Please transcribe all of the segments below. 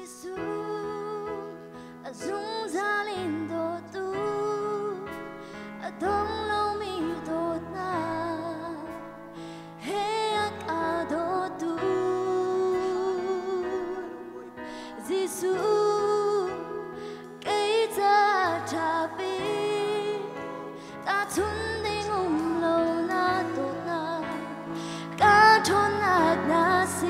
Giêsu dung ra lên đồ tu đông lâu mi đồ na he cả đồ tu Giêsu cái ta cha bi ta chun đi ngum lâu na đồ na cả thôn na si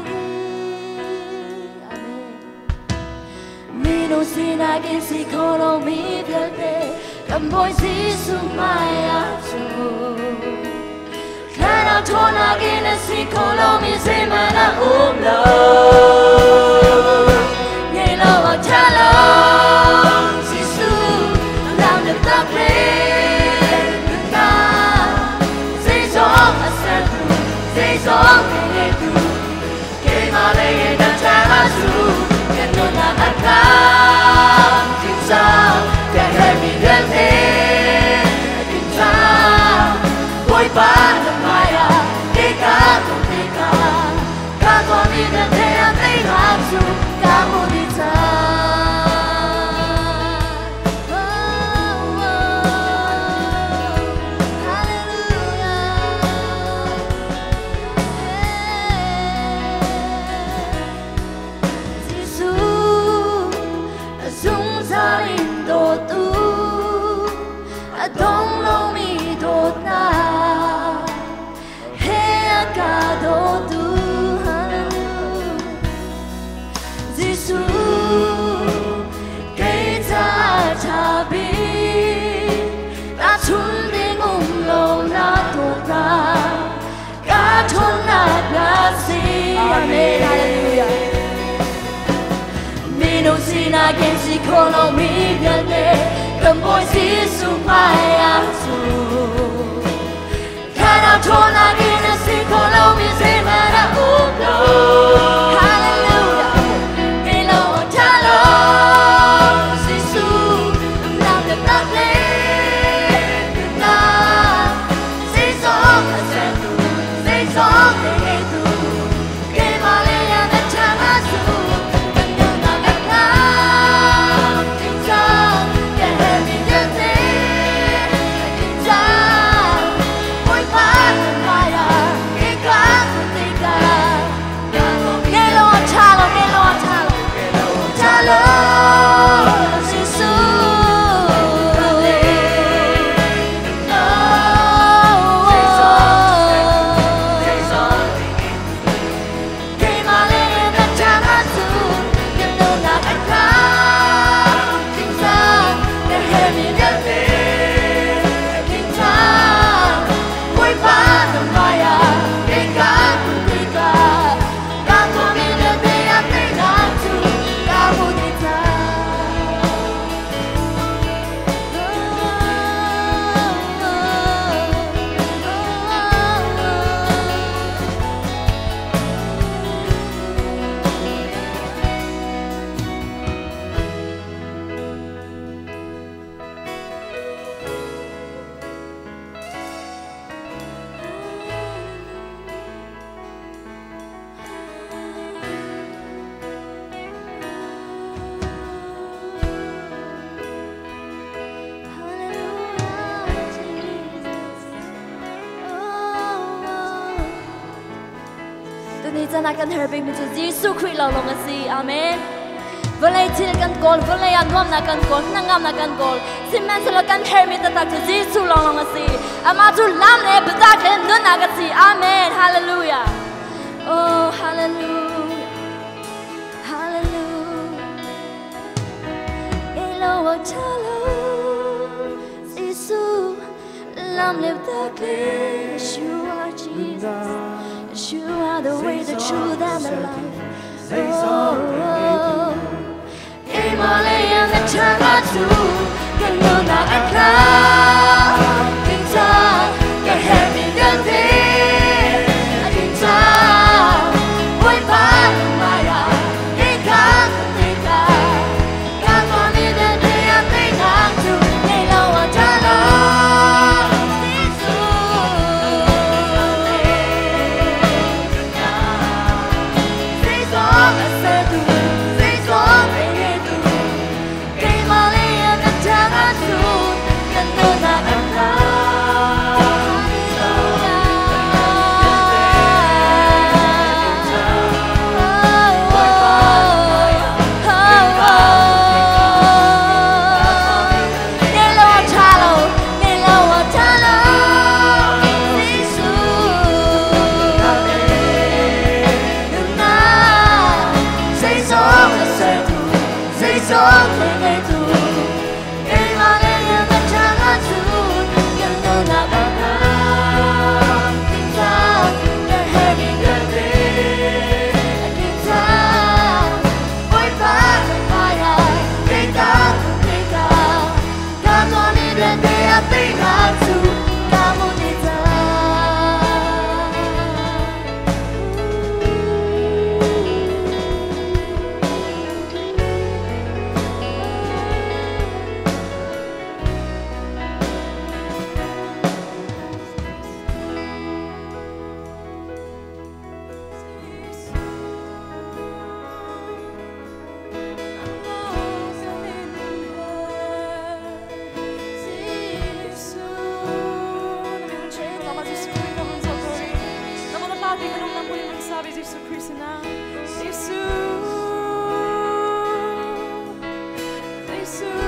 mi no si na gen si kolo mi vierte cầm bôi Giêsu mai aso khana thona gen si kolo mi se mana lo nghe lo ở cha lo Giêsu làm được ta lên ta dễ dàng mà sẽ dễ dàng nghe tu cái mà lấy đã cha Giêsu cái nỗi là ác cảm tin sao cái hay bị đơn thế tin sao vui ba năm mai cái cả không thể cả con đi đơn thế anh thấy hạnh phúc cả một đi đông lâu mi đột na he cả đột tu Giêsu cái ta cha bi ta chun đi ngum lâu na đột na cả thôn na si amen hallelujah mi no si na gen si kolo mi vierte cầm bôi Giêsu mai aso khana thona gen si kolo mi se mana lo hallelujah hello cha lo Giêsu làm được ta lên ta dễ dàng mà sẽ tu dễ dàng để nghe tu cái mà lên nhà đã cha Giêsu cần nhớ ta cách nào chính xác cái hệ mình nhân thế chính xác mỗi phát mai cái quá của tình cảm nghe lo cha lo nghe lo cha lo Giêsu Tụi ta cần hợp bình mình cho Giêsu Christ lâu lòng asi, Amen. Vừa lấy tiền cần call, vừa lấy ăn ngon là cần call, năng ngam là cần call. Xin men sẽ cần hợp mình ta cho Giêsu lâu lòng asi. Ama tu làm lẽ bứt ta khen đơn là cái gì, Amen, Hallelujah. Oh, Hallelujah, Hallelujah. Elo chalo, Giêsu làm lẽ ta khen Yeshua Jesus. You are the way, the truth, and the life. Oh, Himalaya, the Changatu, can you not account? Kinta, get heavy, the day. Kinta, boy, bad, Maya, he can't think that. Can't only the day I think I'm to. They know what I love. Say song, 아버지 예수 그리스도 나 예수 예수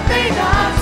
They got